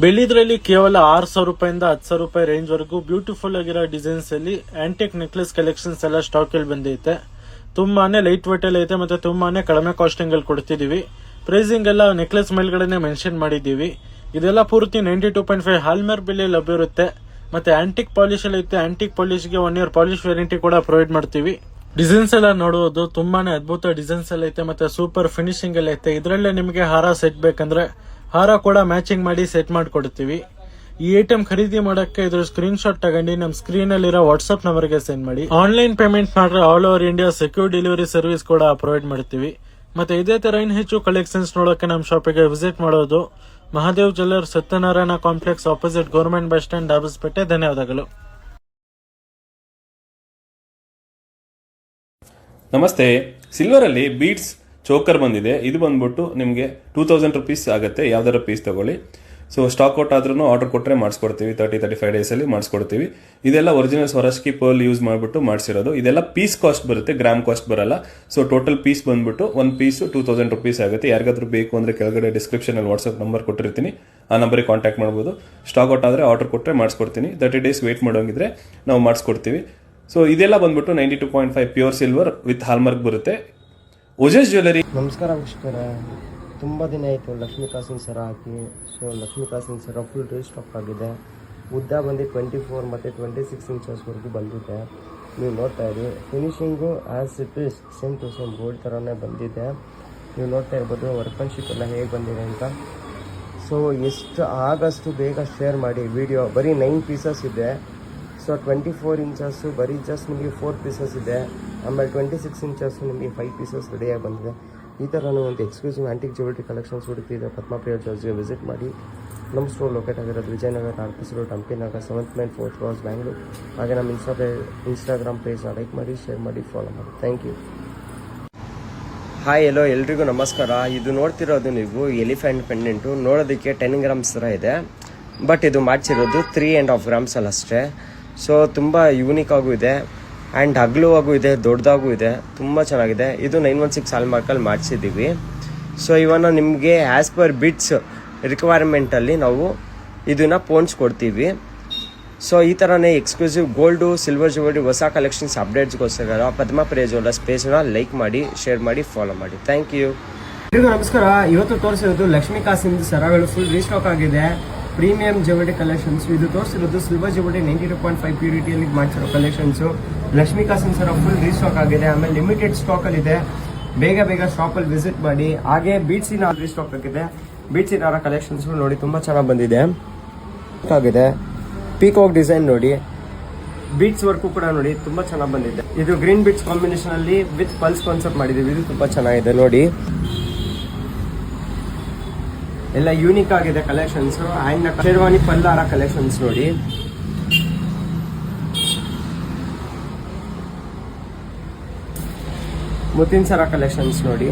ಬೆಳ್ಳಿದ್ರಲ್ಲಿ ಕೇವಲ 6,000 ರೂಪಾಯಿಂದ 10,000 ರೂಪಾಯಿ ರೇಂಜ್ ವರೆಗೂ ಬ್ಯೂಟಿಫುಲ್ ಆಗಿರೋ ಡಿಸೈನ್ಸ್ ಅಲ್ಲಿ ಆಂಟಿಕ್ ನೆಕ್ಲೆಸ್ ಕಲೆಕ್ಷನ್ಸ್ ಎಲ್ಲ ಸ್ಟಾಕ್ ಅಲ್ಲಿ ಬಂದೈತೆ. ತುಂಬಾನೇ ಲೈಟ್ ವೇಟ್ ಅಲ್ಲಿ ಐತೆ ಮತ್ತೆ ತುಂಬಾನೇ ಕಡಿಮೆ ಕಾಸ್ಟಿಂಗ್ ಅಲ್ಲಿ ಕೊಡ್ತಿದೀವಿ. ಪ್ರೈಸಿಂಗ್ ಎಲ್ಲ ನೆಕ್ಲೆಸ್ ಮೇಲ್ಗಡೆನೆ ಮೆನ್ಷನ್ ಮಾಡಿದೀವಿ. ಇದೆಲ್ಲ ಪೂರ್ತಿ 92.5 ಹಾಲ್ಮಾರ್ಕ್ ಬೆಲೆ ಲಭ್ಯವಿರುತ್ತೆ. ಮತ್ತೆ ಆಂಟಿಕ್ ಪಾಲಿಶ್ ಅಲ್ಲಿ ಐತೆ. ಆಂಟಿಕ್ ಪಾಲಿಶ್ ಗೆ 1 year ಪಾಲಿಶ್ ವ್ಯಾರಂಟಿ ಕೂಡ ಪ್ರೊವೈಡ್ ಮಾಡ್ತೀವಿ. ಡಿಸೈನ್ಸ್ ಎಲ್ಲ ನೋಡುವುದು ತುಂಬಾನೇ ಅದ್ಭುತ ಡಿಸೈನ್ಸ್ ಎಲ್ಲ ಐತೆ ಮತ್ತೆ ಸೂಪರ್ ಫಿನಿಶಿಂಗ್ ಎಲ್ಲ ಐತೆ. ಇದರಲ್ಲೇ ನಿಮಗೆ ಹಾರ ಸೆಟ್ ಬೇಕಂದ್ರೆ ಹಾರ ಕೂಡ ಮ್ಯಾಚಿಂಗ್ ಮಾಡಿ ಸೆಟ್ ಮಾಡಿಕೊಡ್ತೀವಿ. ಈ ಐಟಮ್ ಖರೀದಿ ಮಾಡಕ್ಕೆ ಇದ್ರ ಸ್ಕ್ರೀನ್ ಶಾಟ್ ತಗೊಂಡು ನಮ್ಮ ಸ್ಕ್ರೀನ್ ಅಲ್ಲಿರೋ ವಾಟ್ಸ್ಆಪ್ ನಂಬರ್ ಗೆ ಸೆಂಡ್ ಮಾಡಿ. ಆನ್ಲೈನ್ ಪೇಮೆಂಟ್ ಮಾಡ್ರೆ all over India secure delivery service ಕೂಡ ಪ್ರೊವೈಡ್ ಮಾಡ್ತೀವಿ. ಮತ್ತೆ ಇದೇ ತರ ಇನ್ ಹೆಚ್ಚು ಕಲೆಕ್ಷನ್ಸ್ ನೋಡಕ್ಕೆ ನಮ್ಮ ಶಾಪಿಗೆ ವಿಸಿಟ್ ಮಾಡೋದು Mahadev jewellers, Satyanarayana complex, opposite government bus stand, Dobbaspet. ಧನ್ಯವಾದಗಳು. ನಮಸ್ತೆ. ಸಿಲ್ವರ್ ಅಲ್ಲಿ ಬೀಡ್ಸ್ ಚೋಕರ್ ಬಂದಿದೆ. ಇದು ಬಂದ್ಬಿಟ್ಟು ನಿಮಗೆ 2000 rupees ಆಗುತ್ತೆ. ಯಾವ್ದಾರ ಪೀಸ್ ತಗೊಳ್ಳಿ. ಸೊ ಸ್ಟಾಕ್ ಔಟ್ ಆದ್ರೂ ಆರ್ಡರ್ ಕೊಟ್ಟರೆ ಮಾಡಿಸ್ಕೊಡ್ತೀವಿ. 30-35 days ಅಲ್ಲಿ ಮಾಡಿಸ್ಕೊಡ್ತೀವಿ. ಇದೆಲ್ಲ ಒರಿಜಿನಲ್ ಸ್ವರಾಜ್ಕಿ ಪರ್ಲ್ ಯೂಸ್ ಮಾಡಿಬಿಟ್ಟು ಮಾಡಿಸಿರೋದು. ಇದೆಲ್ಲ ಪೀಸ್ ಕಾಸ್ಟ್ ಬರುತ್ತೆ, ಗ್ರಾಮ್ ಕಾಸ್ಟ್ ಬರಲ್ಲ. ಸೊ ಟೋಟಲ್ ಪೀಸ್ ಬಂದ್ಬಿಟ್ಟು ಒಂದು ಪೀಸ್ 2000 rupees ಆಗುತ್ತೆ. ಯಾರಿಗಾದ್ರೂ ಬೇಕು ಅಂದ್ರೆ ಕೆಳಗಡೆ ಡಿಸ್ಕ್ರಿಪ್ಷನ್ ಅಲ್ಲಿ ವಾಟ್ಸ್ಆಪ್ ನಂಬರ್ ಕೊಟ್ಟಿರ್ತೀನಿ, ಆ ನಂಬರಿಗೆ ಕಾಂಟ್ಯಾಕ್ಟ್ ಮಾಡ್ಬೋದು. ಸ್ಟಾಕ್ ಔಟ್ ಆದ್ರೆ ಆರ್ಡರ್ ಕೊಟ್ಟರೆ ಮಾಡಿಸ್ಕೊಡ್ತೀನಿ. 30 days ವೇಟ್ ಮಾಡೋಂಗಿದ್ರೆ ನಾವು ಮಾಡಿಸ್ಕೊಡ್ತೀವಿ. ಸೊ ಇದೆಲ್ಲ ಬಂದ್ಬಿಟ್ಟು 92.5 ಪ್ಯೂರ್ ಸಿಲ್ವರ್ ವಿತ್ ಹಾಲ್ಮಾರ್ಕ್ ಬರುತ್ತೆ. ಓಜಸ್ ಜ್ಯುವೆಲರಿ. ನಮಸ್ಕಾರ ವೀಕ್ಷಕರೇ, ತುಂಬ ದಿನ ಆಯಿತು ಲಕ್ಷ್ಮೀ ಕಾಸಿನ ಸರ ಹಾಕಿ. ಸೊ ಲಕ್ಷ್ಮೀ ಕಾಸಿನ ಸರ ಫುಲ್ ರೀಸ್ಟಾಕ್ ಆಗಿದೆ. ಉದ್ದ ಬಂದು 24 ಮತ್ತು 26 ಇಂಚಸ್ವರೆಗೂ ಬಂದಿದೆ. ನೀವು ನೋಡ್ತಾ ಇರಿ, finishing as it is same to same gold ಥರನೇ ಬಂದಿದೆ. ನೀವು ನೋಡ್ತಾ ಇರ್ಬೋದು ವರ್ಕ್ಮನ್ಶಿಪ್ ಎಲ್ಲ ಹೇಗೆ ಬಂದಿದೆ ಅಂತ. ಸೊ ಎಷ್ಟು ಆಗಷ್ಟು ಬೇಗ ಶೇರ್ ಮಾಡಿ ವಿಡಿಯೋ. ಬರೀ 9 pieces ಇದೆ. ಸೊ 24 inches ಬರೀ ಜಸ್ಟ್ ನಿಮಗೆ 4 pieces ಇದೆ. ಆಮೇಲೆ 26 inches ನಿಮಗೆ 5 pieces ರೆಡಿಯಾಗಿ ಬಂದಿದೆ. ಈ ಥರನೂ ಒಂದು ಎಕ್ಸ್ಕ್ಲೂಸಿವ್ ಆಂಟಿಕ್ ಜ್ಯುವೆಲ್ರಿ ಕಲೆಕ್ಷನ್ಸ್ ಹುಡುಕಿದೆ. ಪದ್ಮಪ್ರಿಯ ಜ್ಯುವೆಲ್ಸ್ಗೆ ವಿಸಿಟ್ ಮಾಡಿ. ನಮ್ಮ ಸ್ಟೋರ್ ಲೊಕೇಟ್ ಆಗಿರೋದು Vijayanagar, RPC road, Hampi Nagar, 7th Main, 4th Cross, Bangalore. ಹಾಗೆ ನಮ್ಮ ಇನ್ಸ್ಟಾಗ್ರಾಮ್ ಪೇಜ್ನ ಲೈಕ್ ಮಾಡಿ, ಶೇರ್ ಮಾಡಿ, ಫಾಲೋ ಮಾಡಿ. Thank you. ಹಾಯ್, ಎಲ್ಲೋ ಎಲ್ರಿಗೂ ನಮಸ್ಕಾರ. ಇದು ನೋಡ್ತಿರೋದು ನೀವು ಎಲಿಫೆಂಟ್ ಪೆಂಡೆಂಟು. ನೋಡೋದಕ್ಕೆ 10 grams ಥರ ಇದೆ, ಬಟ್ ಇದು ಮಾಡಿಸಿರೋದು 3.5 grams ಅಷ್ಟೇ. ಸೊ ತುಂಬ ಯೂನಿಕ್ ಆಗೂ ಇದೆ ಆ್ಯಂಡ್ ಅಗಲವಾಗೂ ಇದೆ, ದೊಡ್ಡದಾಗೂ ಇದೆ, ತುಂಬ ಚೆನ್ನಾಗಿದೆ. ಇದು 916 ಹಾಲ್ಮಾರ್ಕಲ್ಲಿ ಮಾಡಿಸಿದ್ದೀವಿ. ಸೊ ಇವನ್ನ ನಿಮಗೆ ಆ್ಯಸ್ ಪರ್ ಬಿಟ್ಸ್ ರಿಕ್ವೈರ್ಮೆಂಟಲ್ಲಿ ನಾವು ಇದನ್ನು ಕೊಡ್ತೀವಿ. ಸೊ ಈ ಥರನೇ ಎಕ್ಸ್ಕ್ಲೂಸಿವ್ ಗೋಲ್ಡು, ಸಿಲ್ವರ್ ಜ್ಯುವೆಲ್ರಿ, ಹೊಸ ಕಲೆಕ್ಷನ್ಸ್ ಅಪ್ಡೇಟ್ಸ್ಗೋಸ್ಕರ ಪದ್ಮಪ್ರಿಯ ಜ್ಯುವೆಲ್ಲರ್ಸ್ ಪೇಜ್ನ ಲೈಕ್ ಮಾಡಿ, ಶೇರ್ ಮಾಡಿ, ಫಾಲೋ ಮಾಡಿ. Thank you. ಎಲ್ರಿಗೂ ನಮಸ್ಕಾರ. ಇವತ್ತು ತೋರಿಸಿರೋದು ಲಕ್ಷ್ಮೀ ಕಾಸಿನ ಸರಗಳು ಫುಲ್ ರೀಸ್ಟಾಕ್ ಆಗಿದೆ. Premium jewellery collections. ಇದು ತೋರಿಸಿರೋದು ಸಿಲ್ವರ್ ಜ್ಯುವೆಲ್ರಿ 92.5 ಪ್ಯೂರಿಟಿಯಲ್ಲಿ ಮಾಡಿಸಿರೋ ಕಲೆಕ್ಷನ್ಸು. ಲಕ್ಷ್ಮೀ ಕಾಸಿನ ಸರ ಫುಲ್ ರೀಸ್ಟಾಕ್ ಆಗಿದೆ. ಆಮೇಲೆ ಲಿಮಿಟೆಡ್ ಸ್ಟಾಕಲ್ಲಿ ಇದೆ. ಬೇಗ ಶಾಪಲ್ಲಿ ವಿಸಿಟ್ ಮಾಡಿ. ಹಾಗೆ ಬೀಟ್ಸಿನ ರೀಸ್ಟಾಕ್ ಆಗಿದೆ. ಬೀಟ್ಸಿನ ಕಲೆಕ್ಷನ್ಸ್ ನೋಡಿ ತುಂಬ ಚೆನ್ನಾಗಿ ಬಂದಿದೆ ಆಗಿದೆ. ಪೀಕಾಕ್ ಡಿಸೈನ್ ನೋಡಿ, ಬೀಟ್ಸ್ ವರ್ಕು ಕೂಡ ನೋಡಿ ತುಂಬ ಚೆನ್ನಾಗಿ ಬಂದಿದೆ. ಇದು ಗ್ರೀನ್ ಬೀಟ್ಸ್ ಕಾಂಬಿನೇಷನ್ ಅಲ್ಲಿ ವಿತ್ ಪಲ್ಸ್ ಕಾನ್ಸೆಪ್ಟ್ ಮಾಡಿದ್ದೀವಿ. ಇದು ತುಂಬ ಚೆನ್ನಾಗಿದೆ ನೋಡಿ, ಎಲ್ಲ ಯೂನಿಕ್ ಆಗಿದೆ ಕಲೆಕ್ಷನ್ಸ್. ಆ್ಯಂಡ್ ಶೇರ್ವಾನಿ ಪಲ್ಲಾರ ಕಲೆಕ್ಷನ್ಸ್ ನೋಡಿ. ಮುತ್ತಿನ ಸರ ಕಲೆಕ್ಷನ್ಸ್ ನೋಡಿ.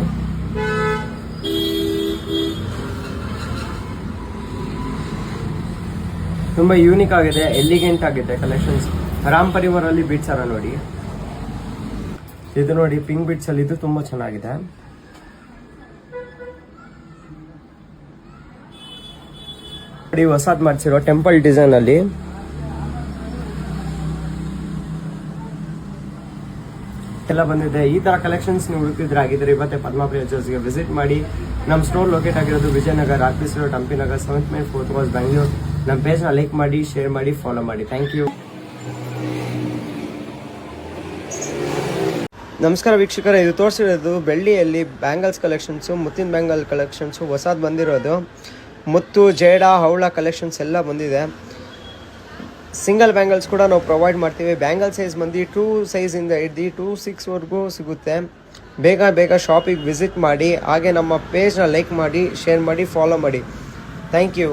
ತುಂಬಾ ಯೂನಿಕ್ ಆಗಿದೆ, ಎಲಿಗೆಂಟ್ ಆಗಿದೆ ಕಲೆಕ್ಷನ್ಸ್. ರಾಮ್ ಪರಿವಾರ್ ಅಲ್ಲಿ ಬೀಟ್ಸ್ ಸರ ನೋಡಿ. ಇದು ನೋಡಿ ಪಿಂಕ್ ಬೀಟ್ಸ್ ಅಲ್ಲಿ, ಇದು ತುಂಬಾ ಚೆನ್ನಾಗಿದೆ. ಹೊಸದ್ ಮಾಡಿಸಿರೋ ಟೆಂಪಲ್ ಡಿಸೈನ್ ಅಲ್ಲಿ ಎಲ್ಲ ಬಂದಿದೆ. ಈ ತರ ಕಲೆಕ್ಷನ್ಸ್ ನೀವು ಹುಡುಕಿದ್ರೆ ಆಗಿದ್ರೆ ಇವತ್ತೇ ಪದ್ಮಪ್ರಿಯ ಜ್ಯುವೆಲ್ಸ್ಗೆ ವಿಸಿಟ್ ಮಾಡಿ. ನಮ್ಮ ಸ್ಟೋರ್ ಲೊಕೇಟ್ ಆಗಿರೋದು Vijayanagar, RPC road, Hampi Nagar, 7th Main, 4th Cross, Bangalore. ನಮ್ಮ ಪೇಜ್ನ ಲೈಕ್ ಮಾಡಿ, ಶೇರ್ ಮಾಡಿ, ಫಾಲೋ ಮಾಡಿ. Thank you. ನಮಸ್ಕಾರ ವೀಕ್ಷಕರೇ, ಇದು ತೋರಿಸಿರೋದು ಬೆಳ್ಳಿಯಲ್ಲಿ ಬ್ಯಾಂಗಲ್ಸ್ ಕಲೆಕ್ಷನ್ಸು, ಮುತ್ತಿನ ಬ್ಯಾಂಗಲ್ ಕಲೆಕ್ಷನ್ಸು ಹೊಸದು ಬಂದಿರೋದು. ಮುತ್ತು, ಜೇಡ, ಹವಳ ಕಲೆಕ್ಷನ್ಸ್ ಎಲ್ಲ ಬಂದಿದೆ. ಸಿಂಗಲ್ ಬ್ಯಾಂಗಲ್ಸ್ ಕೂಡ ನಾವು ಪ್ರೊವೈಡ್ ಮಾಡ್ತೀವಿ. ಬ್ಯಾಂಗಲ್ ಸೈಜ್ ಬಂದು 2 ಸೈಜಿಂದ ಹಿಡ್ದು 2-6ವರೆಗೂ ಸಿಗುತ್ತೆ. ಬೇಗ ಶಾಪಿಗೆ ವಿಸಿಟ್ ಮಾಡಿ. ಹಾಗೆ ನಮ್ಮ ಪೇಜ್ನ ಲೈಕ್ ಮಾಡಿ, ಶೇರ್ ಮಾಡಿ, ಫಾಲೋ ಮಾಡಿ. Thank you.